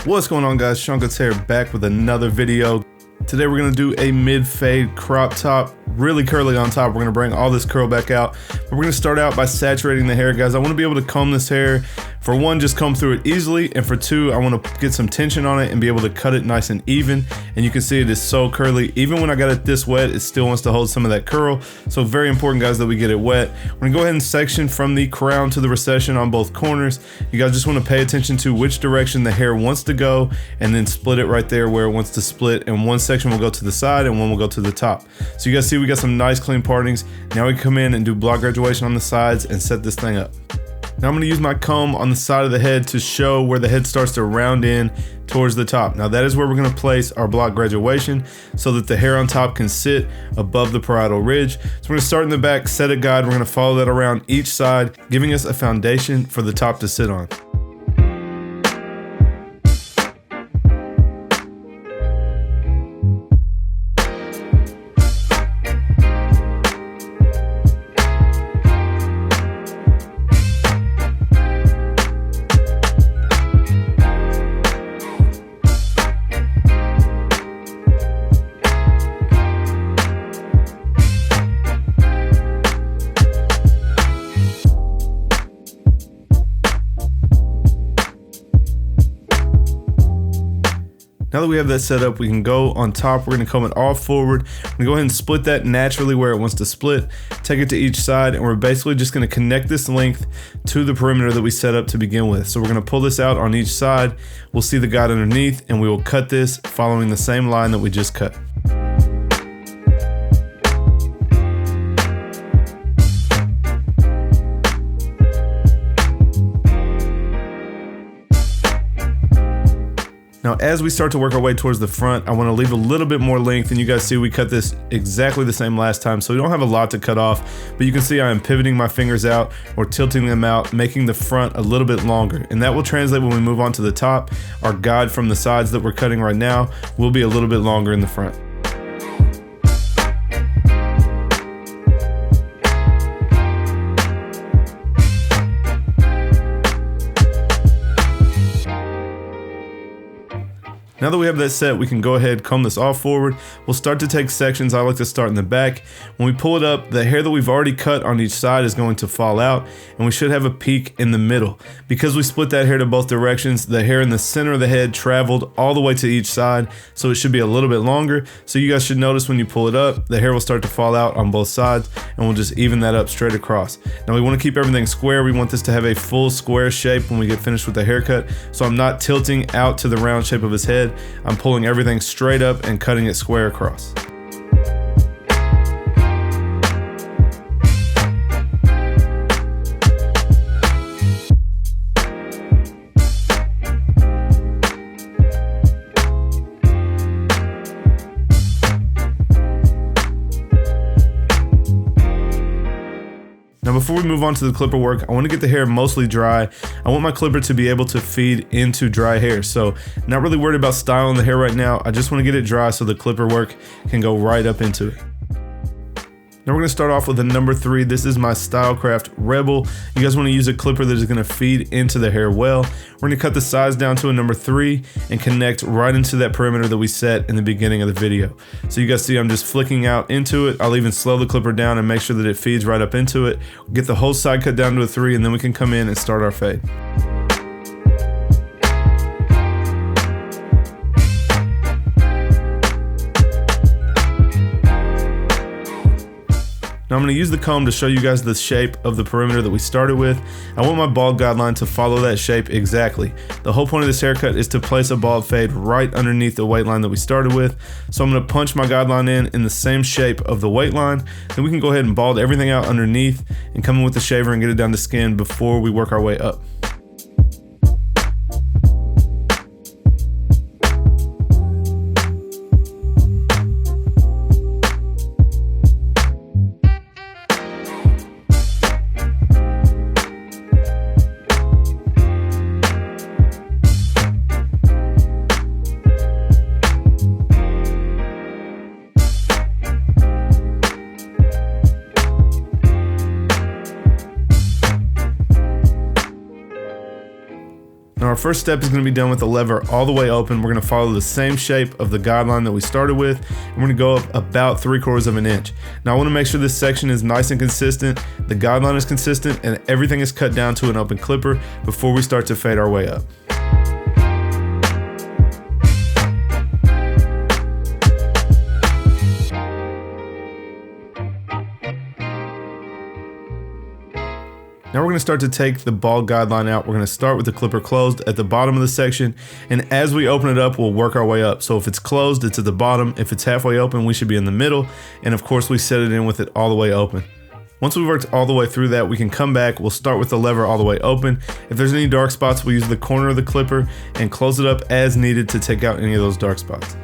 What's going on, guys? Seancutshair back with another video. Today we're going to do a mid-fade crop top, really curly on top. We're going to bring all this curl back out, but we're going to start out by saturating the hair, guys. I want to be able to comb this hair. For one, just comb through it easily, and for two, I want to get some tension on it and be able to cut it nice and even. And you can see it is so curly. Even when I got it this wet, it still wants to hold some of that curl. So very important, guys, that we get it wet. We're going to go ahead and section from the crown to the recession on both corners. You guys just want to pay attention to which direction the hair wants to go, and then split it right there where it wants to split. And one section will go to the side and one will go to the top. So you guys see we got some nice clean partings. Now we can come in and do block graduation on the sides and set this thing up. Now I'm going to use my comb on the side of the head to show where the head starts to round in towards the top. Now that is where we're going to place our block graduation so that the hair on top can sit above the parietal ridge. So we're going to start in the back, set a guide. We're going to follow that around each side, giving us a foundation for the top to sit on. Now that we have that set up, we can go on top. We're going to comb it all forward. We're going to go ahead and split that naturally where it wants to split, take it to each side, and we're basically just going to connect this length to the perimeter that we set up to begin with. So we're going to pull this out on each side. We'll see the guide underneath, and we will cut this following the same line that we just cut. Now, as we start to work our way towards the front, I want to leave a little bit more length, and you guys see we cut this exactly the same last time, so we don't have a lot to cut off, but you can see I am pivoting my fingers out or tilting them out, making the front a little bit longer, and that will translate when we move on to the top. Our guide from the sides that we're cutting right now will be a little bit longer in the front. Now that we have that set, we can go ahead, comb this all forward. We'll start to take sections. I like to start in the back. When we pull it up, the hair that we've already cut on each side is going to fall out, and we should have a peak in the middle. Because we split that hair to both directions, the hair in the center of the head traveled all the way to each side, so it should be a little bit longer. So you guys should notice when you pull it up, the hair will start to fall out on both sides, and we'll just even that up straight across. Now we want to keep everything square. We want this to have a full square shape when we get finished with the haircut, so I'm not tilting out to the round shape of his head. I'm pulling everything straight up and cutting it square across. Now before we move on to the clipper work, I want to get the hair mostly dry. I want my clipper to be able to feed into dry hair. So not really worried about styling the hair right now. I just want to get it dry so the clipper work can go right up into it. Now we're going to start off with a number 3. This is my Stylecraft Rebel. You guys want to use a clipper that is going to feed into the hair well. We're going to cut the size down to a number 3 and connect right into that perimeter that we set in the beginning of the video. So you guys see I'm just flicking out into it. I'll even slow the clipper down and make sure that it feeds right up into it. Get the whole side cut down to a 3, and then we can come in and start our fade. Now I'm going to use the comb to show you guys the shape of the perimeter that we started with. I want my bald guideline to follow that shape exactly. The whole point of this haircut is to place a bald fade right underneath the weight line that we started with. So I'm going to punch my guideline in the same shape of the weight line. Then we can go ahead and bald everything out underneath and come in with the shaver and get it down to skin before we work our way up. first step is going to be done with the lever all the way open. We're going to follow the same shape of the guideline that we started with, and we're going to go up about 3/4 of an inch. Now I want to make sure this section is nice and consistent, the guideline is consistent, and everything is cut down to an open clipper before we start to fade our way up. Now we're going to start to take the ball guideline out. We're going to start with the clipper closed at the bottom of the section, and as we open it up, we'll work our way up. So if it's closed, it's at the bottom. If it's halfway open, we should be in the middle, and of course we set it in with it all the way open. Once we've worked all the way through that, we can come back. We'll start with the lever all the way open. If there's any dark spots, we'll use the corner of the clipper and close it up as needed to take out any of those dark spots.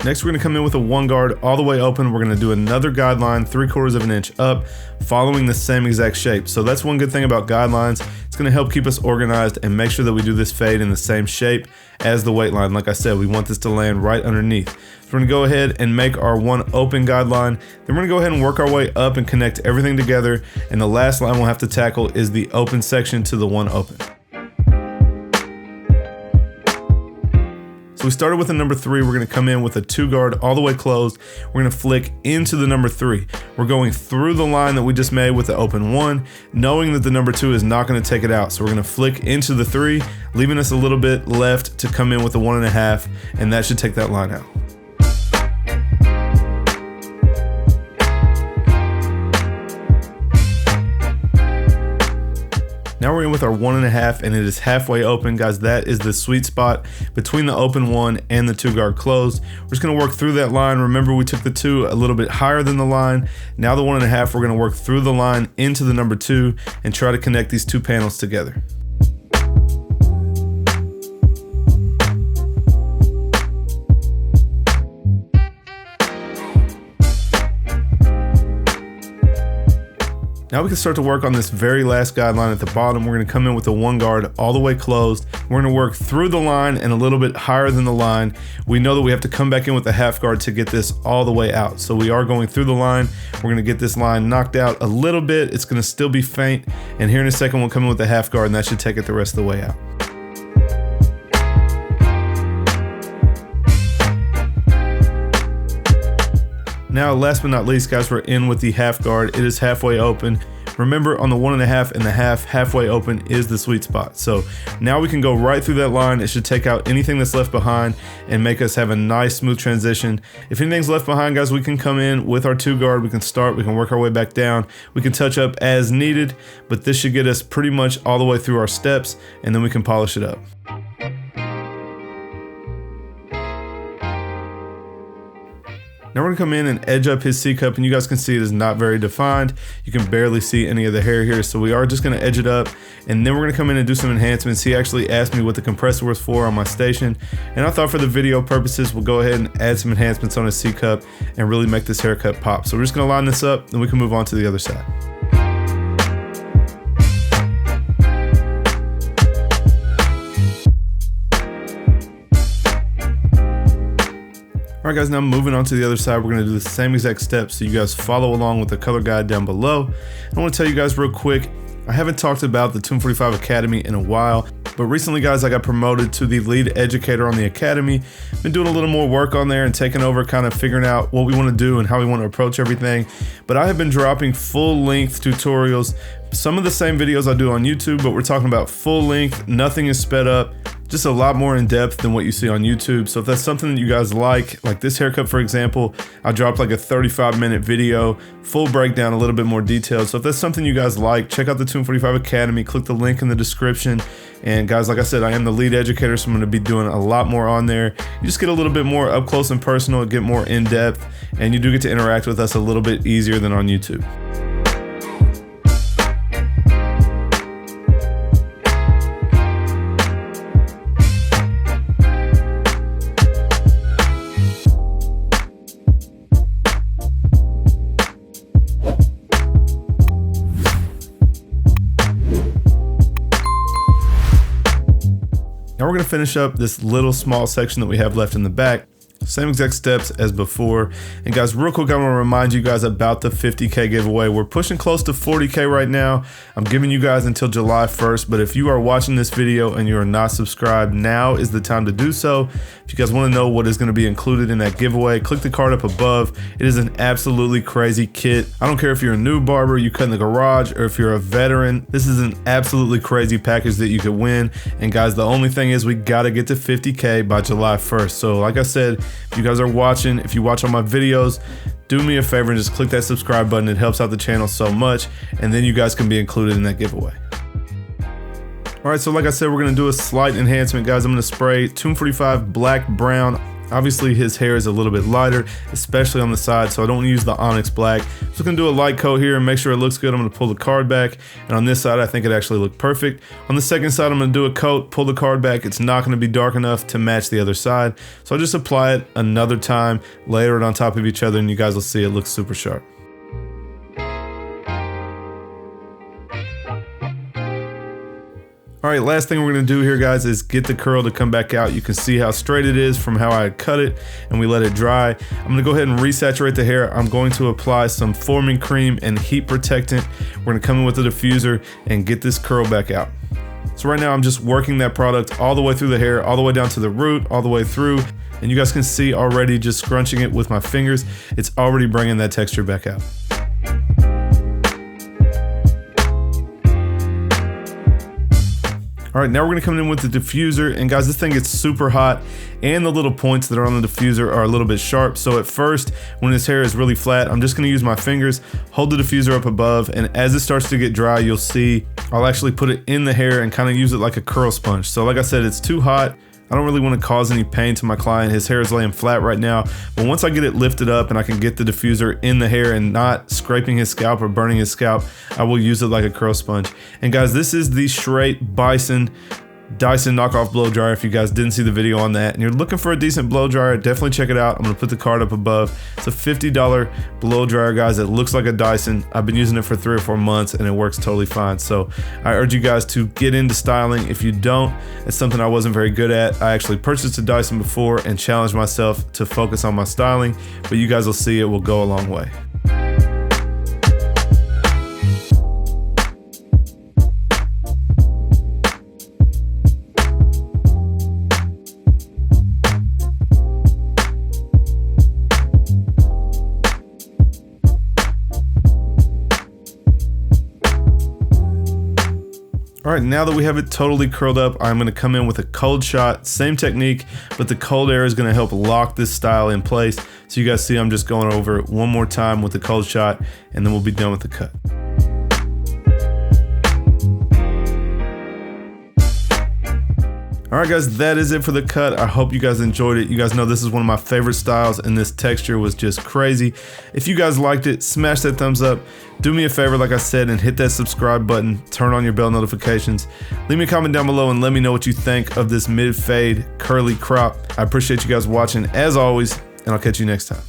Next, we're going to come in with a 1 guard all the way open. We're going to do another guideline 3/4 of an inch up, following the same exact shape. So that's one good thing about guidelines. It's going to help keep us organized and make sure that we do this fade in the same shape as the weight line. Like I said, we want this to land right underneath. So we're going to go ahead and make our 1 open guideline. Then we're going to go ahead and work our way up and connect everything together. And the last line we'll have to tackle is the open section to the 1 open. So we started with a number 3, we're going to come in with a 2 guard all the way closed. We're going to flick into the number 3. We're going through the line that we just made with the open 1, knowing that the number 2 is not going to take it out. So we're going to flick into the 3, leaving us a little bit left to come in with a 1.5, and that should take that line out. Now we're in with our 1.5, and it is halfway open. Guys, that is the sweet spot between the open 1 and the 2 guard closed. We're just gonna work through that line. Remember, we took the 2 a little bit higher than the line. Now the 1.5, we're gonna work through the line into the number 2 and try to connect these 2 panels together. Now we can start to work on this very last guideline at the bottom. We're going to come in with a 1 guard all the way closed. We're going to work through the line and a little bit higher than the line. We know that we have to come back in with a half guard to get this all the way out. So we are going through the line. We're going to get this line knocked out a little bit. It's going to still be faint. And here in a second, we'll come in with a half guard, and that should take it the rest of the way out. Now, last but not least, guys, we're in with the half guard. It is halfway open. Remember, on the 1.5 and the halfway open is the sweet spot. So now we can go right through that line. It should take out anything that's left behind and make us have a nice smooth transition. If anything's left behind, guys, we can come in with our 2 guard. We can start, we can work our way back down. We can touch up as needed, but this should get us pretty much all the way through our steps, and then we can polish it up. Now we're gonna come in and edge up his C-cup, and you guys can see it is not very defined. You can barely see any of the hair here, so we are just gonna edge it up, and then we're gonna come in and do some enhancements. He actually asked me what the compressor was for on my station, and I thought for the video purposes, we'll go ahead and add some enhancements on his C-cup and really make this haircut pop. So we're just gonna line this up, and we can move on to the other side. Alright guys, now moving on to the other side, we're going to do the same exact steps, so you guys follow along with the color guide down below. I want to tell you guys real quick, I haven't talked about the Tomb45 Academy in a while, but recently guys, I got promoted to the lead educator on the Academy. Been doing a little more work on there and taking over, kind of figuring out what we want to do and how we want to approach everything. But I have been dropping full length tutorials, some of the same videos I do on YouTube, but we're talking about full length, nothing is sped up. Just a lot more in depth than what you see on YouTube. So if that's something that you guys like this haircut, for example, I dropped like a 35-minute video, full breakdown, a little bit more detailed. So if that's something you guys like, check out the Tomb45 Academy, click the link in the description. And guys, like I said, I am the lead educator, so I'm gonna be doing a lot more on there. You just get a little bit more up close and personal, get more in depth, and you do get to interact with us a little bit easier than on YouTube. finish up this little small section that we have left in the back. Same exact steps as before. And guys, real quick, I want to remind you guys about the 50K giveaway. We're pushing close to 40K right now. I'm giving you guys until July 1st, but if you are watching this video and you are not subscribed, now is the time to do so. If you guys want to know what is going to be included in that giveaway, click the card up above. It is an absolutely crazy kit. I don't care if you're a new barber, you cut in the garage, or if you're a veteran. This is an absolutely crazy package that you could win. And guys, the only thing is we got to get to 50K by July 1st. So like I said, if you guys are watching, if you watch all my videos, do me a favor and just click that subscribe button. It helps out the channel so much, and then you guys can be included in that giveaway. All right, so like I said, we're gonna do a slight enhancement, guys. I'm gonna spray Tomb45 black brown. Obviously his hair is a little bit lighter, especially on the side, so I don't want to use the onyx black. Just gonna do a light coat here and make sure it looks good. I'm gonna pull the card back, and on this side I think it actually looked perfect. On the second side I'm gonna do a coat, pull the card back. It's not gonna be dark enough to match the other side, so I'll just apply it another time, layer it on top of each other, and you guys will see it looks super sharp. All right, last thing we're gonna do here, guys, is get the curl to come back out. You can see how straight it is from how I cut it, and we let it dry. I'm gonna go ahead and resaturate the hair. I'm going to apply some forming cream and heat protectant. We're gonna come in with a diffuser and get this curl back out. So right now I'm just working that product all the way through the hair, all the way down to the root, all the way through. And you guys can see already just scrunching it with my fingers, it's already bringing that texture back out. All right, now we're gonna come in with the diffuser, and guys, this thing gets super hot, and the little points that are on the diffuser are a little bit sharp. So at first, when his hair is really flat, I'm just gonna use my fingers, hold the diffuser up above, and as it starts to get dry, you'll see I'll actually put it in the hair and kind of use it like a curl sponge. So like I said, it's too hot. I don't really want to cause any pain to my client. His hair is laying flat right now, but once I get it lifted up and I can get the diffuser in the hair and not scraping his scalp or burning his scalp, I will use it like a curl sponge. And guys, this is the Straight Bison Dyson knockoff blow dryer. If you guys didn't see the video on that and you're looking for a decent blow dryer, definitely check it out. I'm gonna put the card up above. It's a $50 blow dryer, guys. It looks like a Dyson. I've been using it for 3 or 4 months and it works totally fine. So I urge you guys to get into styling. If you don't, it's something I wasn't very good at. I actually purchased a Dyson before and challenged myself to focus on my styling, but you guys will see it will go a long way. All right, now that we have it totally curled up, I'm gonna come in with a cold shot, same technique, but the cold air is gonna help lock this style in place. So you guys see I'm just going over it one more time with the cold shot, and then we'll be done with the cut. All right, guys, that is it for the cut. I hope you guys enjoyed it. You guys know this is one of my favorite styles, and this texture was just crazy. If you guys liked it, smash that thumbs up. Do me a favor, like I said, and hit that subscribe button. Turn on your bell notifications. Leave me a comment down below and let me know what you think of this mid-fade curly crop. I appreciate you guys watching, as always, and I'll catch you next time.